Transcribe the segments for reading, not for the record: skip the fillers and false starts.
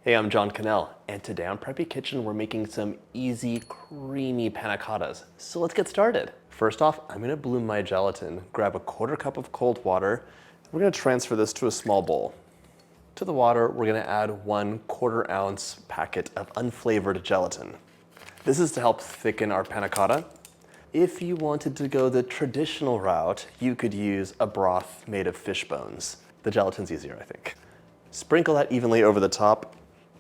Hey, I'm John Cannell, and today on Preppy Kitchen, we're making some easy, creamy panna cottas. So let's get started. First off, I'm gonna bloom my gelatin. Grab a 1/4 cup of cold water. We're gonna transfer this to a small bowl. To the water, we're gonna add 1/4 ounce packet of unflavored gelatin. This is to help thicken our panna cotta. If you wanted to go the traditional route, you could use a broth made of fish bones. The gelatin's easier, I think. Sprinkle that evenly over the top,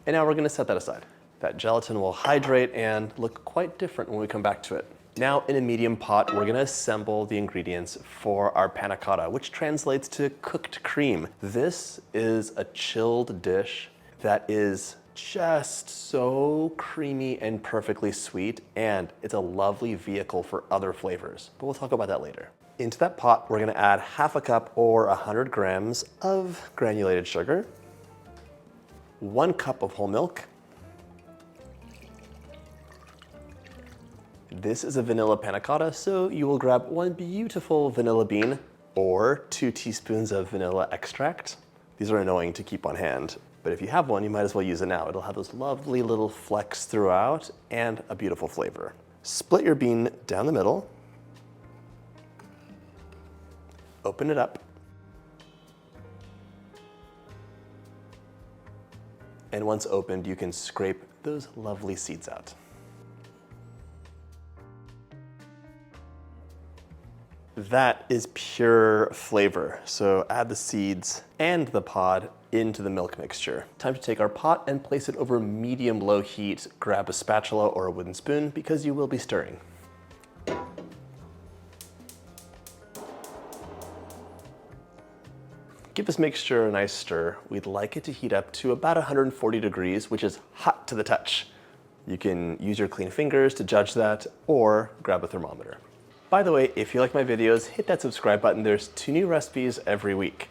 and now we're gonna set that aside. That gelatin will hydrate and look quite different when we come back to it. Now in a medium pot, we're gonna assemble the ingredients for our panna cotta, which translates to cooked cream. This is a chilled dish that is just so creamy and perfectly sweet, and it's a lovely vehicle for other flavors, but we'll talk about that later. Into that pot, we're gonna add 1/2 cup or 100 grams of granulated sugar, 1 cup of whole milk. This is a vanilla panna cotta, so you will grab 1 beautiful vanilla bean or 2 teaspoons of vanilla extract. These are annoying to keep on hand, but if you have one, you might as well use it now. It'll have those lovely little flecks throughout and a beautiful flavor. Split your bean down the middle. Open it up. And once opened, you can scrape those lovely seeds out. That is pure flavor. So add the seeds and the pod into the milk mixture. Time to take our pot and place it over medium-low heat. Grab a spatula or a wooden spoon because you will be stirring. Give this mixture a nice stir. We'd like it to heat up to about 140 degrees, which is hot to the touch. You can use your clean fingers to judge that or grab a thermometer. By the way, if you like my videos, hit that subscribe button. There's 2 new recipes every week.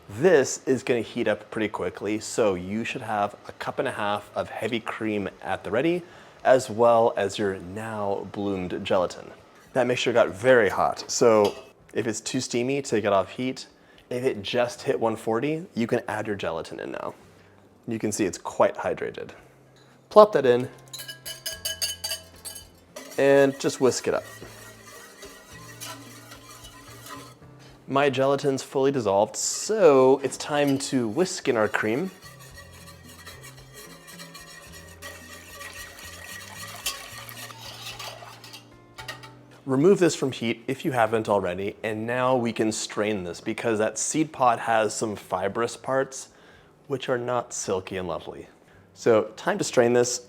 This is gonna heat up pretty quickly, so you should have 1.5 cups of heavy cream at the ready, as well as your now bloomed gelatin. That mixture got very hot, so if it's too steamy, take it off heat. If it just hit 140, you can add your gelatin in now. You can see it's quite hydrated. Plop that in and just whisk it up. My gelatin's fully dissolved, so it's time to whisk in our cream. Remove this from heat if you haven't already, and now we can strain this because that seed pod has some fibrous parts which are not silky and lovely. So time to strain this.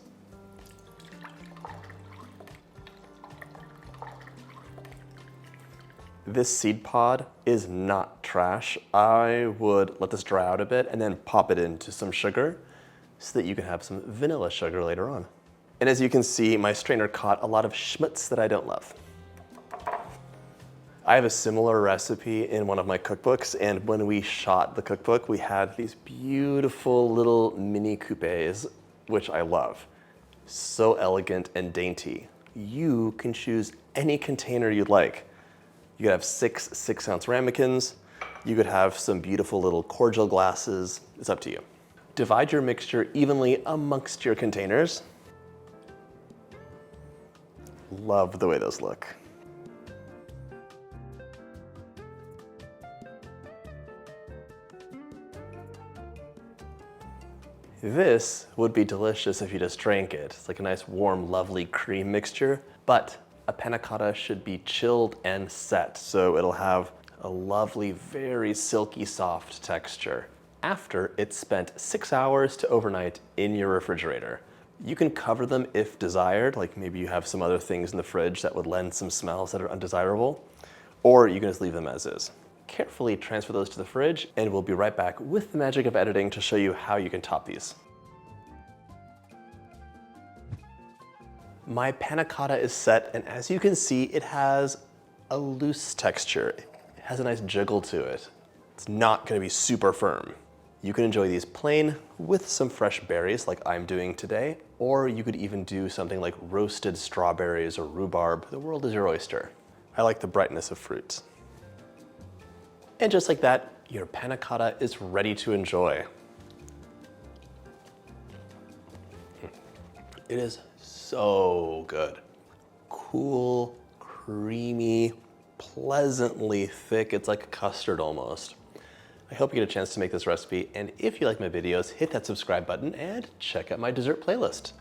This seed pod is not trash. I would let this dry out a bit and then pop it into some sugar so that you can have some vanilla sugar later on. And as you can see, my strainer caught a lot of schmutz that I don't love. I have a similar recipe in one of my cookbooks, and when we shot the cookbook, we had these beautiful little mini coupes, which I love. So elegant and dainty. You can choose any container you'd like. You could have 6 6-ounce ramekins. You could have some beautiful little cordial glasses. It's up to you. Divide your mixture evenly amongst your containers. Love the way those look. This would be delicious if you just drank it. It's like a nice, warm, lovely cream mixture, but a panna cotta should be chilled and set, so it'll have a lovely, very silky, soft texture after it's spent 6 hours to overnight in your refrigerator. You can cover them if desired, like maybe you have some other things in the fridge that would lend some smells that are undesirable, or you can just leave them as is. Carefully transfer those to the fridge, and we'll be right back with the magic of editing to show you how you can top these. My panna cotta is set, and as you can see, it has a loose texture. It has a nice jiggle to it. It's not gonna be super firm. You can enjoy these plain with some fresh berries like I'm doing today, or you could even do something like roasted strawberries or rhubarb. The world is your oyster. I like the brightness of fruits. And just like that, your panna cotta is ready to enjoy. it is so good. Cool, creamy, pleasantly thick. It's like a custard almost. I hope you get a chance to make this recipe, and if you like my videos, hit that subscribe button and check out my dessert playlist.